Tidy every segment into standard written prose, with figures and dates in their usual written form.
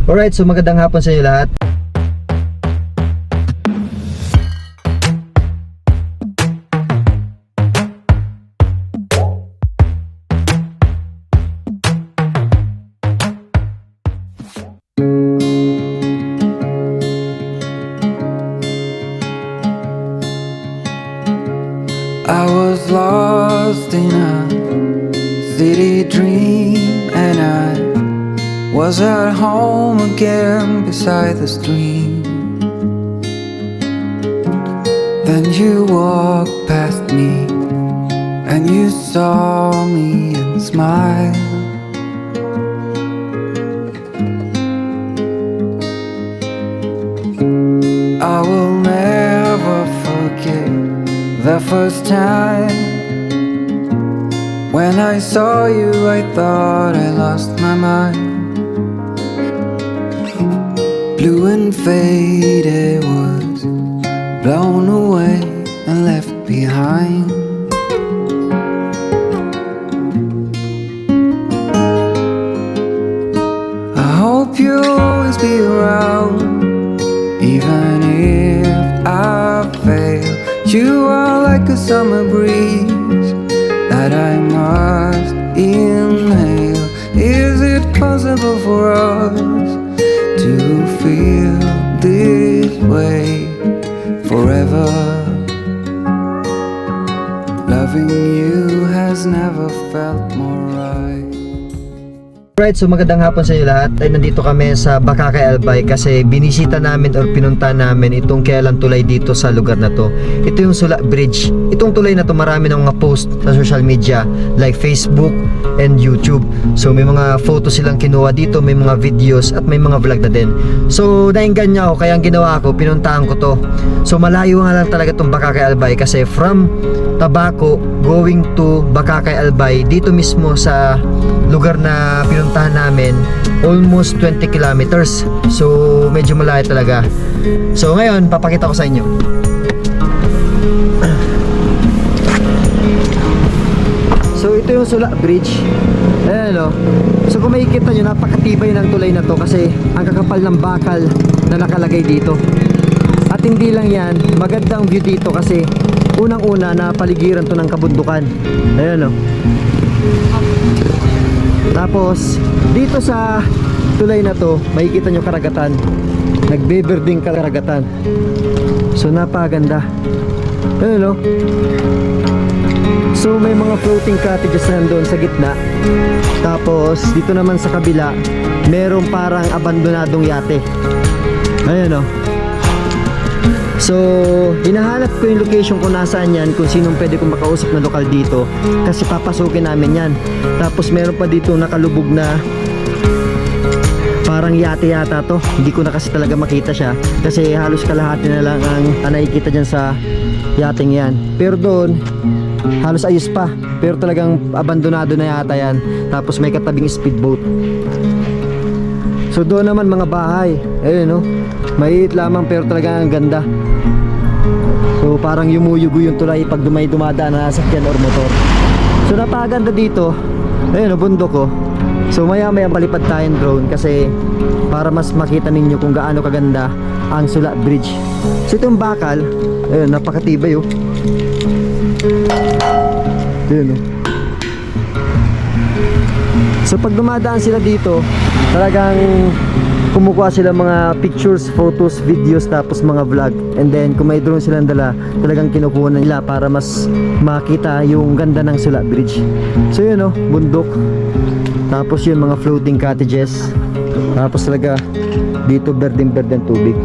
Alright, so magandang hapon sa inyo lahat. I was lost in a city dream, and I was at home again beside the stream. Then you walked past me, and you saw me and smiled. I will never forget the first time when I saw you. I thought I lost my mind. Blue and faded was blown away and left behind. I hope you'll always be around, even if I fail. You are like a summer breeze that I must inhale. Is it possible for us to feel this way forever? Loving you has never felt more right. Alright, so magandang hapon sa inyo lahat. Ay nandito kami sa Bakakay Albay kasi binisita namin or pinunta namin itong Kialan Tulay dito sa lugar na to. Ito yung Sula Bridge. Itong tulay na to marami ng mga post sa social media like Facebook and YouTube. So may mga photos silang kinuha dito, may mga videos at may mga vlog na din. So nainggan niya ako kaya ang ginawa ko, pinuntahan ko to. So malayo nga lang talaga itong Bakakay Albay kasi from Tabaco going to Bakakay Albay dito mismo sa lugar na pinuntahan namin, almost 20 kilometers. So medyo malayo talaga. So ngayon papakita ko sa inyo. So ito yung Sula Bridge. Ayan o. So kung makikita nyo, napakatibay ng tulay na to kasi ang kakapal ng bakal na nakalagay dito. At hindi lang yan, magandang view dito kasi unang-una na paligiran to ng kabundukan. Ayan o. Tapos dito sa tulay na to, makikita nyo karagatan. Nagbeberding karagatan. So napaganda. Ayan o. So may mga floating cottages nandoon sa gitna. Tapos dito naman sa kabila, merong parang abandonadong yate. Ayan o. So hinahanap ko yung location kung nasaan yan, kung sinong pwede kong makausap na lokal dito, kasi papasukin namin yan. Tapos meron pa dito nakalubog na parang yate yata to. Hindi ko na kasi talaga makita siya kasi halos kalahati na lang ang nakikita dyan sa yating yan. Pero doon halos ayos pa, pero talagang abandonado na yata yan. Tapos may katabing speedboat. So doon naman mga bahay. Ayun no, maliit lamang pero talagang ang ganda. So parang yumuyugo yung tulay pag dumadaan na sasakyan or motor. So napakaganda dito. Ayun no, bundok ko. So maya maya palipad tayong drone kasi para mas makita ninyo kung gaano kaganda ang Sula Bridge. So itong bakal, ayun, napakatibay oh. Ayun oh. So pag dumadaan sila dito, talagang kumukuha sila mga pictures, photos, videos, tapos mga vlog. And then kung may drone silang dala, talagang kinukuha nila para mas makita yung ganda ng Sula Bridge. So yun oh, bundok. Tapos yun mga floating cottages. Tapos talaga dito berdeng-berdeng tubig.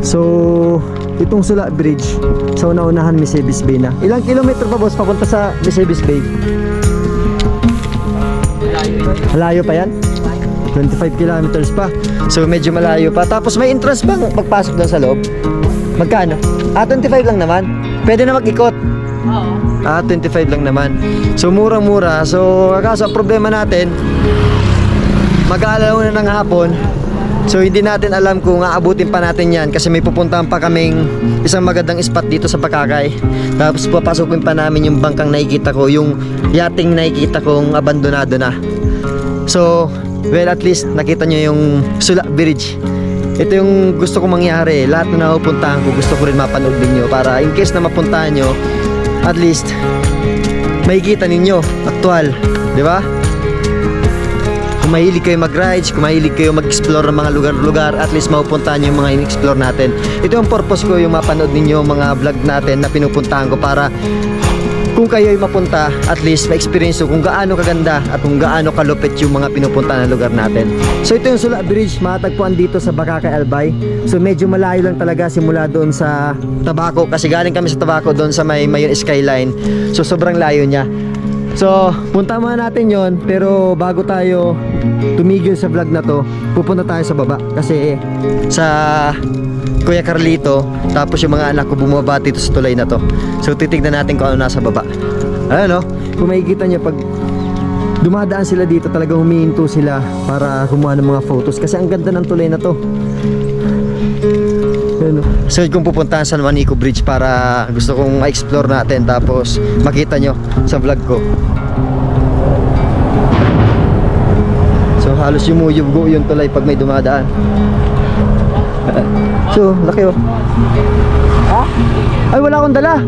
So itong Sula Bridge, sa una-unahan Misamis Bay na. Ilang kilometro pa boss papunta sa Misamis Bay? Malayo pa yan? 25 kilometers pa. So medyo malayo pa. Tapos may entrance bang pagpasok doon sa loob? Magkano? 25 lang naman. Pwede na mag-ikot. Oo. 25 lang naman. So murang-mura. So kaso ang problema natin, mag-aalaw na ng hapon. So hindi natin alam kung aabutin pa natin yan kasi may pupuntahan pa kaming isang magandang spot dito sa Bakakay. Tapos papasukin pa namin yung bangkang nakikita ko, yung yating nakikita kong abandonado na. So well, at least nakita nyo yung Sula Bridge. Ito yung gusto kong mangyari. Lahat na napupuntahan ko, gusto ko rin mapanood ninyo para in case na mapuntahan nyo, at least makikita ninyo actual, di ba? Kung mahilig kayo mag-rides, kung mahilig kayo mag-explore ng mga lugar-lugar, at least mapupuntahan nyo yung mga in-explore natin. Ito yung purpose ko, yung mapanood ninyo mga vlog natin na pinupuntahan ko para kung kayo ay mapunta, at least ma-experience ko kung gaano kaganda at kung gaano kalupit yung mga pinupunta na lugar natin. So ito yung Sula Bridge, matagpuan dito sa Bakakay Albay. So medyo malayo lang talaga simula doon sa Tabaco, kasi galing kami sa Tabaco doon sa may Mayon Skyline. So sobrang layo niya. So punta muna natin yon, pero bago tayo tumigil sa vlog na to, pupunta tayo sa baba kasi sa Kuya Carlito, tapos yung mga anak ko bumaba dito sa tulay na to. So titignan natin kung ano nasa baba. Ayun, kung makikita nyo, pag dumadaan sila dito, talagang humihinto sila para kumuha ng mga photos kasi ang ganda ng tulay na to. Ayun, so kung pupuntahan sa Manico Bridge para gusto kong ma-explore natin, tapos makita nyo sa vlog ko. So halos yumuyugo yung tulay pag may dumadaan. So, laki oh. Ha? Ay, wala akong dala.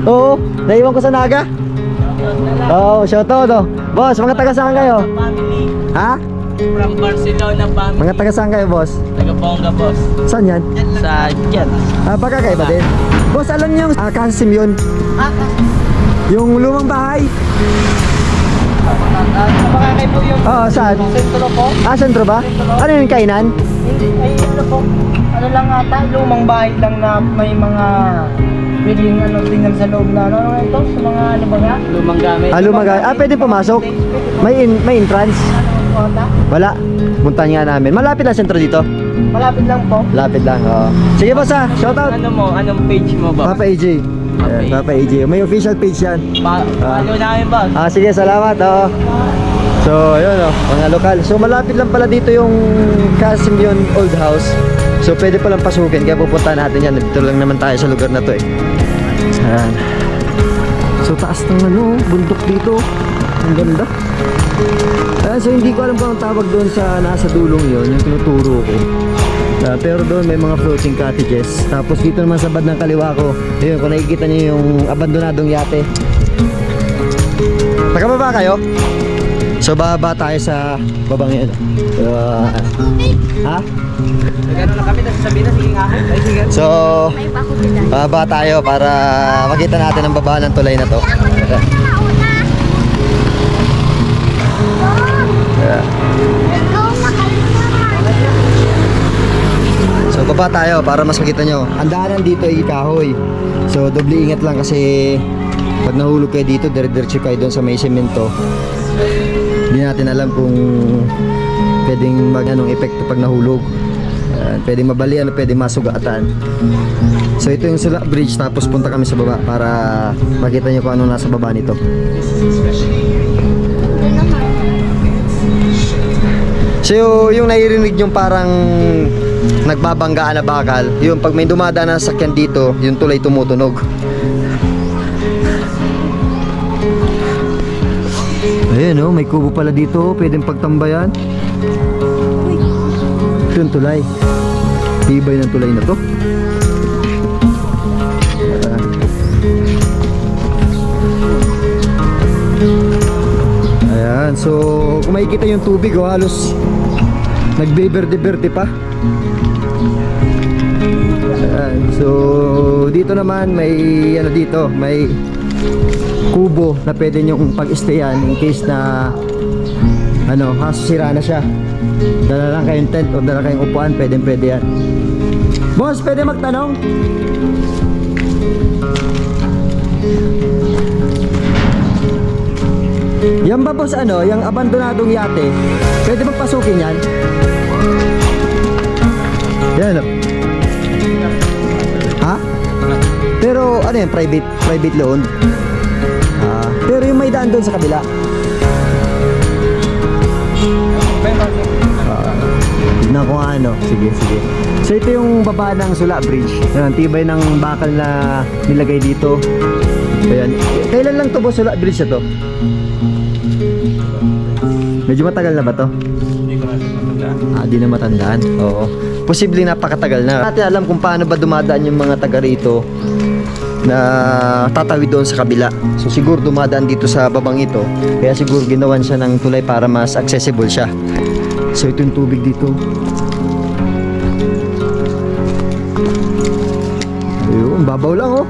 Oo, naiwan ko sa Naga. Oo, shoutout oh. Boss, mga taga saan kayo? Family Ha? from Barcelona family. Mga taga saan kayo, boss? Taga Bongga boss. Saan yan? Sa Jan. Baka kayo ba din? Boss, alam niyo yung Casa Simeon? Yung lumang bahay? Baka kayo po yung Oo, saan? sentro po? Sentro ba? Ano yung kainan? Hindi, ay ano po. Ano lang ata, lumang bahay lang na may mga pwedeng tingnan sa loob na ano ito, sa mga ano ba nga? Lumang gamit. Lumang bahay. Pwede pumasok? May entrance? Wala. Punta nga namin. Malapit na sentro dito? Malapit lang po. Lapit lang, oo. Sige boss shoutout. Ano mo? Anong page mo ba? Papa AJ. Ayan, Papa AJ. May official page yan. Follow namin boss. Sige, salamat. So, ayun mga lokal. So, malapit lang pala dito yung Casa Simeon Old House. So, pwede palang pasukin. Kaya pupunta natin yan. Dito lang naman tayo sa lugar na to eh. Ayan. So, taas ng bundok dito. Ang ganda. So, hindi ko alam kung ang tawag doon sa nasa dulong yon, yung tinuturo ko. Pero doon may mga floating cottages. Tapos dito naman sa bad ng kaliwa ko, ayun, kung nakikita niyo yung abandonadong yate. Nakababa kayo? So bababa tayo sa babang yan. Ha? Nagano na kami, tapos sabihin na, sige nga. Ay, sige. So bababa tayo para makita natin ang baba ng tulay na to. So baba tayo para mas makita nyo. Ang daanan dito ay kahoy. So doble ingat lang kasi pag nahulog kayo dito, dire-diretso kayo doon sa may semento. Hindi natin alam kung pwedeng anong epekto pag nahulog. Pwedeng mabalian o pwedeng masugatan. So ito yung Sula Bridge, tapos punta kami sa baba para makita nyo kung ano nasa baba nito. So yung naririnig yung parang nagbabanggaan na bakal, yung pag may dumadaan na sakyan dito, yung tulay tumutunog. Ayun may kubo pala dito, pwedeng pagtambayan. Ito yung tulay. Tibay ng tulay na to. Ayan, so kung makikita yung tubig halos nagbiberde-berde pa. Ayan, so dito naman may dito, may kubo na pwede nyong pag-stayan in case na sira na siya. Dala lang kayong tent o dala kayong upuan, pwede yan. Boss, pwede magtanong? Yan ba boss yung abandonadong yate, pwede magpasukin yan? Yan Ha? Pero ano yan, private loan? Pero yung may daan doon sa kabila. Tignan ko nga sige. So ito yung baba ng Sula Bridge. Yan, tibay ng bakal na nilagay dito. Ayan. Kailan lang to boss Sula Bridge na to? Medyo matagal na ba to? Hindi ko na matandaan. Di na matandaan. Oo. Posibleng napakatagal na. Natin alam kung paano ba dumadaan yung mga taga rito na tatawid doon sa kabila. So siguro dumadaan dito sa babang ito. Kaya siguro ginawan siya ng tulay para mas accessible siya. So ito yung tubig dito. Ayun, babaw lang oh.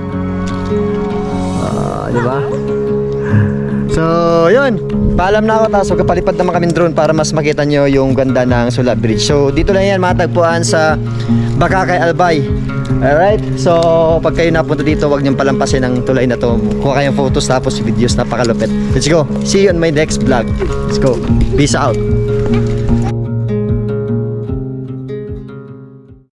Di ba? So, yun. Paalam na ako, tapos magkapalipad naman kami drone para mas makita nyo yung ganda ng Sula Bridge. So, dito lang yan, matagpuan sa Bakakay Albay. Alright? So, pag kayo napunta dito, huwag niyong palampasin ang tulay na to. Kuha kayong photos tapos videos, napakalupit. Let's go. See you on my next vlog. Let's go. Peace out.